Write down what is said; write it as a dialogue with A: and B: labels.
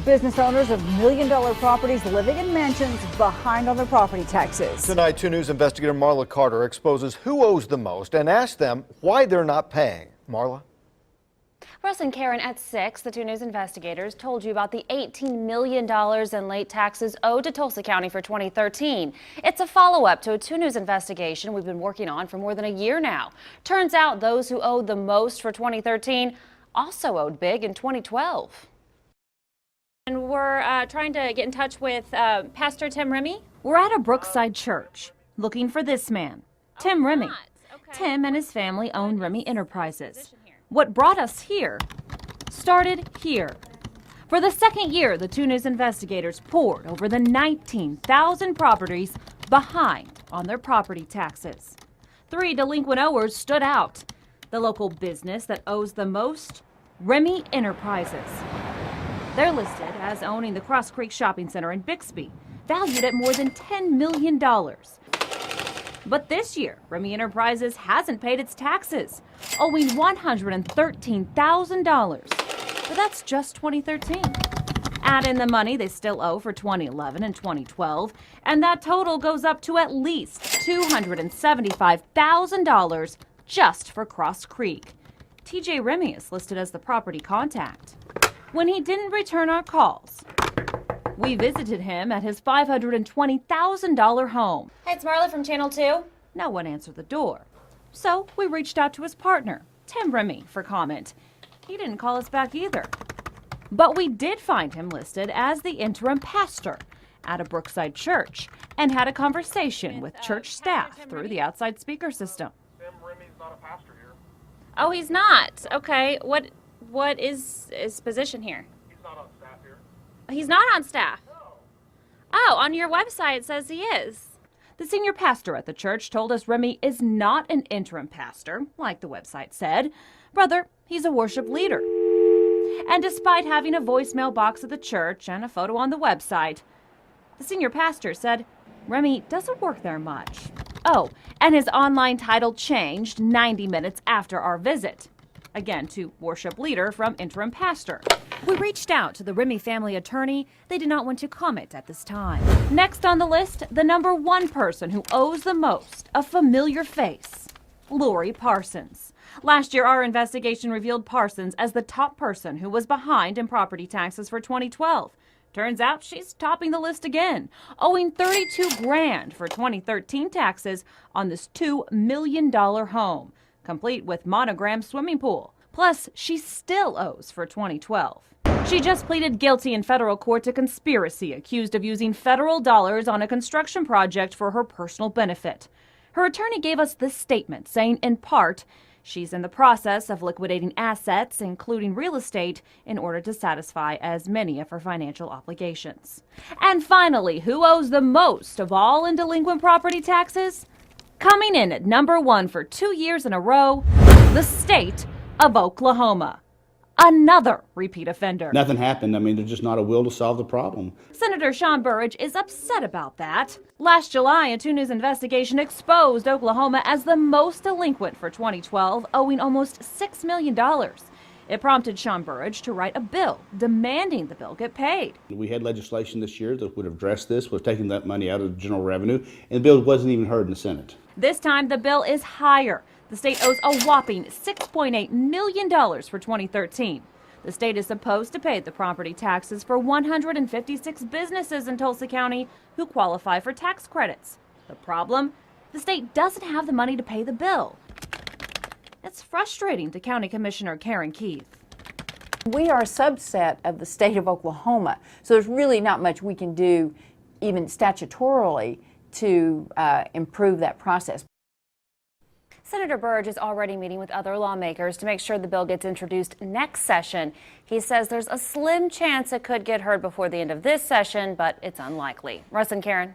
A: Business owners of million-dollar properties living in mansions behind on their property taxes.
B: Tonight, 2 News investigator Marla Carter exposes who owes the most and asks them why they're not paying. Marla?
C: Russ and Karen at 6, the 2 News investigators told you about the $18 million in late taxes owed to Tulsa County for 2013. It's a follow-up to a 2 News investigation we've been working on for more than a year now. Turns out those who owed the most for 2013 also owed big in 2012. And we're trying to get in touch with Pastor Tim Remy.
D: We're at a Brookside church looking for this man, Tim Remy. Tim and his family own Remy Enterprises. What brought us here started here. For the second year, the 2 News investigators poured over the 19,000 properties behind on their property taxes. 3 delinquent owers stood out. The local business that owes the most, Remy Enterprises. They're listed as owning the Cross Creek Shopping Center in Bixby, valued at more than $10 million. But this year, Remy Enterprises hasn't paid its taxes, owing $113,000. But that's just 2013. Add in the money they still owe for 2011 and 2012, and that total goes up to at least $275,000 just for Cross Creek. TJ Remy is listed as the property contact. When he didn't return our calls, we visited him at his $520,000 home.
C: Hey, it's Marla from Channel 2.
D: No one answered the door. So we reached out to his partner, Tim Remy, for comment. He didn't call us back either. But we did find him listed as the interim pastor at a Brookside church and had a conversation with church staff through the outside speaker system.
E: Tim Remy's not a pastor here.
C: Oh, he's not. Okay, what is his position here?
E: He's not on staff here.
C: He's not on staff.
E: No.
C: Oh, on your website it says he is.
D: The senior pastor at the church told us Remy is not an interim pastor, like the website said. Rather, he's a worship leader. And despite having a voicemail box at the church and a photo on the website, the senior pastor said Remy doesn't work there much. Oh, and his online title changed 90 minutes after our visit. Again, to worship leader from interim pastor. We reached out to the Remy family attorney. They did not want to comment at this time. Next on the list, the number 1 person who owes the most, a familiar face, Lori Parsons. Last year, our investigation revealed Parsons as the top person who was behind in property taxes for 2012. Turns out she's topping the list again, owing $32,000 for 2013 taxes on this $2 million home, complete with monogram swimming pool. Plus, she still owes for 2012. She just pleaded guilty in federal court to conspiracy, accused of using federal dollars on a construction project for her personal benefit. Her attorney gave us this statement, saying in part, she's in the process of liquidating assets, including real estate, in order to satisfy as many of her financial obligations. And finally, who owes the most of all in delinquent property taxes? Coming in at number 1 for 2 years in a row, the state of Oklahoma. Another repeat offender.
F: Nothing happened. I mean, there's just not a will to solve the problem.
D: Senator Sean Burridge is upset about that. Last July, a 2 News investigation exposed Oklahoma as the most delinquent for 2012, owing almost $6 million. It prompted Sean Burridge to write a bill demanding the bill get paid.
F: We had legislation this year that would have addressed this, was taking that money out of general revenue, and the bill wasn't even heard in the Senate.
D: This time, the bill is higher. The state owes a whopping $6.8 million for 2013. The state is supposed to pay the property taxes for 156 businesses in Tulsa County who qualify for tax credits. The problem? The state doesn't have the money to pay the bill. It's frustrating to County Commissioner Karen Keith.
G: We are a subset of the state of Oklahoma, so there's really not much we can do, even statutorily, to improve that process.
C: Senator Burridge is already meeting with other lawmakers to make sure the bill gets introduced next session. He says there's a slim chance it could get heard before the end of this session, but it's unlikely. Russ and Karen.